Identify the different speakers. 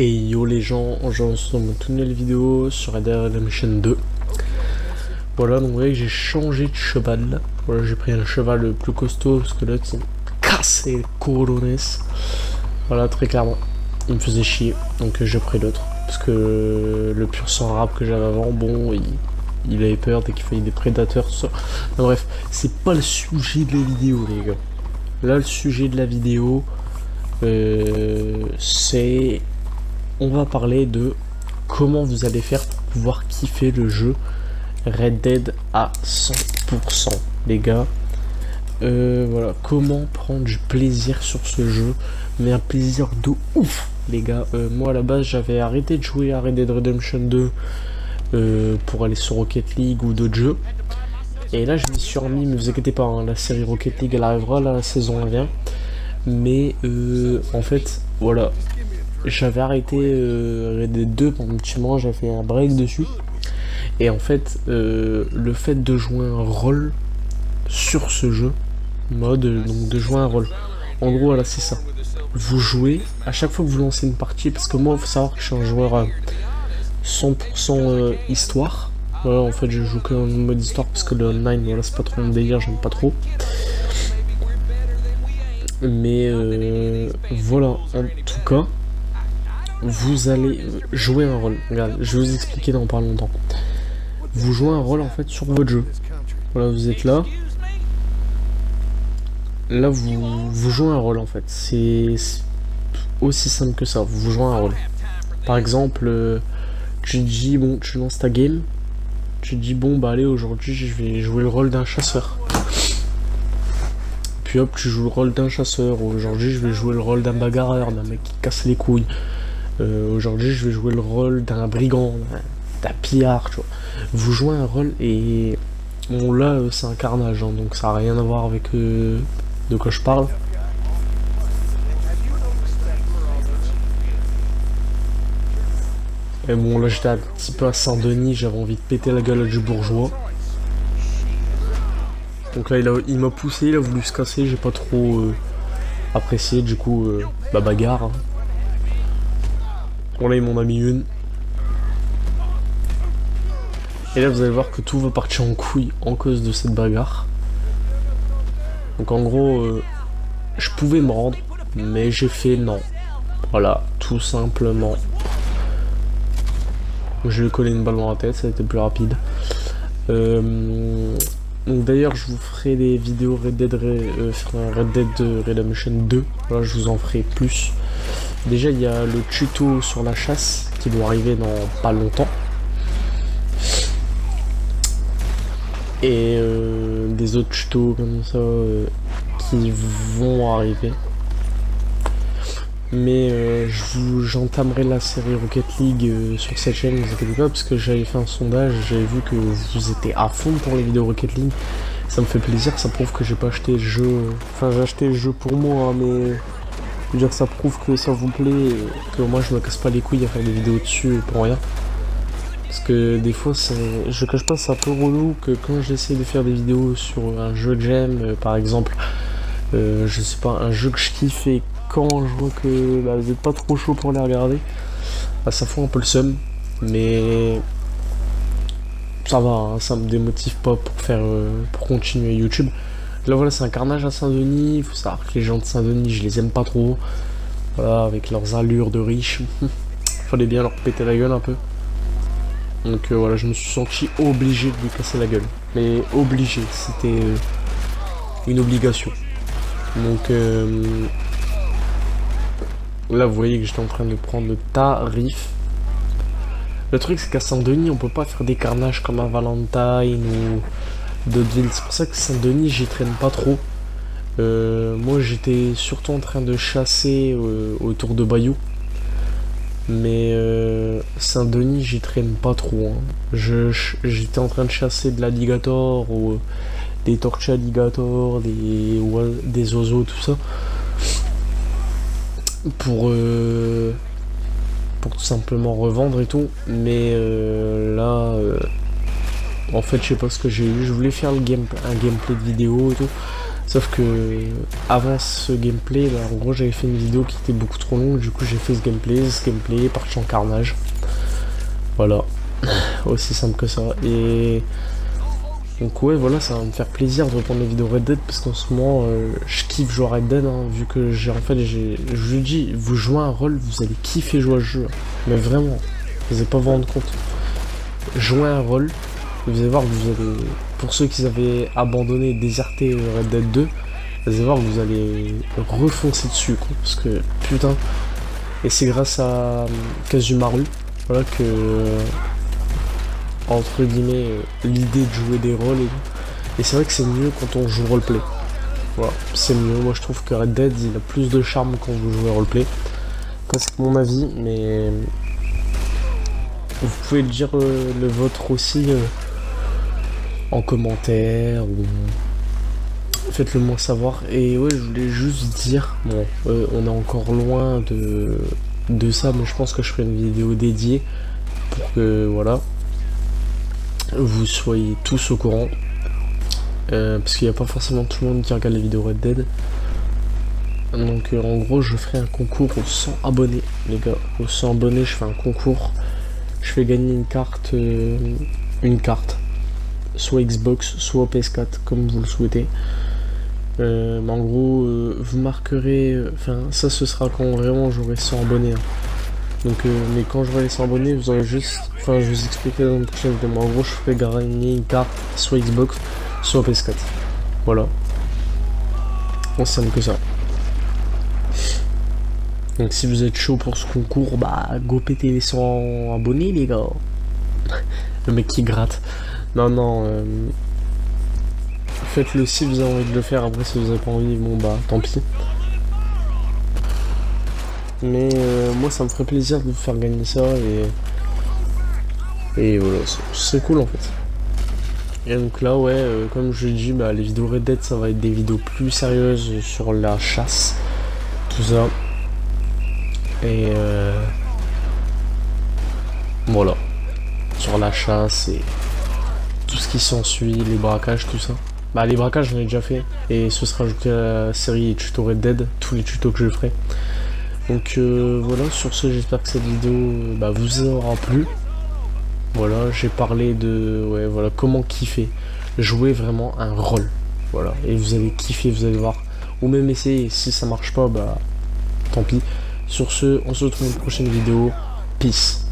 Speaker 1: Et yo les gens, aujourd'hui on se retrouve dans toute nouvelle vidéo sur Red Dead Redemption 2. Voilà, donc vous voyez que j'ai changé de cheval. Voilà, j'ai pris un cheval plus costaud parce que l'autre il me cassait les couronnes. Voilà, très clairement. Il me faisait chier, donc j'ai pris l'autre. Parce que le pur sang arabe que j'avais avant, bon, il avait peur dès qu'il fallait des prédateurs, tout ça. Enfin, bref, c'est pas le sujet de la vidéo les gars. Là le sujet de la vidéo, c'est... On va parler de comment vous allez faire pour pouvoir kiffer le jeu Red Dead à 100%, les gars. Voilà, comment prendre du plaisir sur ce jeu, mais un plaisir de ouf, les gars. Moi, à la base, j'avais arrêté de jouer à Red Dead Redemption 2 pour aller sur Rocket League ou d'autres jeux. Et là, je m'y suis remis, mais vous inquiétez pas, hein, la série Rocket League, elle arrivera, là, la saison 1 vient. Mais en fait, voilà. J'avais arrêté Red Dead 2 pendant un petit moment, j'avais fait un break dessus. Et en fait, le fait de jouer un rôle sur ce jeu, donc de jouer un rôle. En gros, voilà, c'est ça. Vous jouez, à chaque fois que vous lancez une partie, parce que moi, il faut savoir que je suis un joueur 100% histoire. Voilà, en fait, je joue que en mode histoire, parce que le online, voilà, c'est pas trop mon délire, j'aime pas trop. Mais voilà, en tout cas, vous allez jouer un rôle. Regarde, je vais vous expliquer dans pas longtemps. Vous jouez un rôle en fait sur votre jeu. Voilà, vous êtes là. Là, vous jouez un rôle en fait. C'est aussi simple que ça. Vous jouez un rôle. Par exemple, tu dis, bon, tu lances ta game. Tu dis, bon, bah allez, aujourd'hui, je vais jouer le rôle d'un chasseur. Puis hop, tu joues le rôle d'un chasseur. Aujourd'hui, je vais jouer le rôle d'un bagarreur, d'un mec qui casse les couilles. Aujourd'hui, je vais jouer le rôle d'un brigand, d'un pillard, tu vois. Vous jouez un rôle et... Bon, là, c'est un carnage, hein, donc ça n'a rien à voir avec de quoi je parle. Et bon, là, j'étais un petit peu à Saint-Denis, j'avais envie de péter la gueule du bourgeois. Donc là, il m'a poussé, il a voulu se casser, j'ai pas trop apprécié, du coup, bah bagarre. Hein. Bon, là, il m'en a mis une. Et là, vous allez voir que tout va partir en couille en cause de cette bagarre. Donc, en gros, je pouvais me rendre, mais j'ai fait non. Voilà, tout simplement. Je lui ai collé une balle dans la tête, ça a été plus rapide. Donc, d'ailleurs, je vous ferai des vidéos Red Dead Redemption 2. Voilà, je vous en ferai plus. Déjà, il y a le tuto sur la chasse qui doit arriver dans pas longtemps. Et des autres tutos comme ça qui vont arriver. Mais j'entamerai la série Rocket League sur cette chaîne, ne vous inquiétez pas, parce que j'avais fait un sondage, j'avais vu que vous étiez à fond pour les vidéos Rocket League. Ça me fait plaisir, ça prouve que j'ai pas acheté le jeu. Enfin, j'ai acheté le jeu pour moi, hein, mais... Je veux dire, ça prouve que ça vous plaît et que moi je me casse pas les couilles à faire des vidéos dessus pour rien. Parce que des fois, je cache pas, c'est un peu relou que quand j'essaie de faire des vidéos sur un jeu que j'aime, par exemple, je sais pas, un jeu que je kiffe et quand je vois que bah, vous êtes pas trop chaud pour les regarder, bah, ça fout un peu le seum. Mais ça va, hein, ça me démotive pas pour continuer YouTube. Là voilà, c'est un carnage à Saint-Denis, il faut savoir que les gens de Saint-Denis, je les aime pas trop. Voilà, avec leurs allures de riches. Fallait bien leur péter la gueule un peu. Donc voilà, je me suis senti obligé de lui casser la gueule. Mais obligé, c'était une obligation. Donc là, vous voyez que j'étais en train de prendre le tarif. Le truc, c'est qu'à Saint-Denis, on peut pas faire des carnages comme à Valentine ou... d'autres villes. C'est pour ça que Saint-Denis, j'y traîne pas trop. Moi, j'étais surtout en train de chasser autour de Bayou. Mais Saint-Denis, j'y traîne pas trop. Hein. J'étais en train de chasser de l'alligator ou des tortues alligator, des oiseaux, tout ça. Pour tout simplement revendre et tout. Mais là... en fait, je sais pas ce que j'ai eu. Je voulais faire un gameplay de vidéo et tout. Sauf que avant ce gameplay, bah, en gros j'avais fait une vidéo qui était beaucoup trop longue, du coup j'ai fait ce gameplay est parti en carnage. Voilà, aussi simple que ça. Et donc ouais voilà, ça va me faire plaisir de reprendre les vidéos Red Dead parce qu'en ce moment je kiffe jouer à Red Dead, hein, vu que je vous le dis, vous jouez un rôle, vous allez kiffer jouer à ce jeu, mais vraiment, vous n'allez pas vous rendre compte. Jouer un rôle, vous allez voir que vous allez, pour ceux qui avaient abandonné et déserté Red Dead 2, vous allez voir que vous allez refoncer dessus, quoi, parce que putain, et c'est grâce à Kasumaru, voilà que entre guillemets l'idée de jouer des rôles et c'est vrai que c'est mieux quand on joue roleplay. Voilà, c'est mieux. Moi je trouve que Red Dead il a plus de charme quand vous jouez roleplay. Ça c'est mon avis, mais vous pouvez le dire le vôtre aussi en commentaire ou faites-le moi savoir. Et ouais, je voulais juste dire, bon, on est encore loin de ça, mais je pense que je ferai une vidéo dédiée pour que voilà vous soyez tous au courant. Parce qu'il n'y a pas forcément tout le monde qui regarde les vidéos Red Dead. Donc en gros je ferai un concours aux 100 abonnés les gars. Aux 100 abonnés je fais un concours. Je fais gagner une carte. Soit Xbox, soit PS4 comme vous le souhaitez. Mais en gros vous marquerez. Enfin ça ce sera quand vraiment j'aurai 100 abonnés. Hein. Donc mais quand j'aurai les 100 abonnés vous aurez juste. Enfin je vous expliquerai dans une prochaine vidéo. Mais en gros je ferai gagner une carte soit Xbox, soit PS4. Voilà. Aussi simple que ça. Donc si vous êtes chaud pour ce concours, bah go péter les 100 abonnés les gars. Le mec qui gratte. Non, faites-le si vous avez envie de le faire, après si vous avez pas envie, bon bah tant pis. Mais moi ça me ferait plaisir de vous faire gagner ça et voilà, c'est cool en fait. Et donc là ouais, comme je dis, bah les vidéos Red Dead ça va être des vidéos plus sérieuses sur la chasse, tout ça. Et voilà, sur la chasse et tout ce qui s'ensuit, les braquages, tout ça. Bah les braquages j'en ai déjà fait et ce sera ajouté à la série tuto Red Dead, tous les tutos que je ferai. Donc voilà, sur ce j'espère que cette vidéo bah, vous aura plu. Voilà, j'ai parlé de ouais voilà comment kiffer, jouer vraiment un rôle. Voilà, et vous allez kiffer, vous allez voir. Ou même essayer, si ça marche pas, bah tant pis. Sur ce, on se retrouve dans une prochaine vidéo. Peace.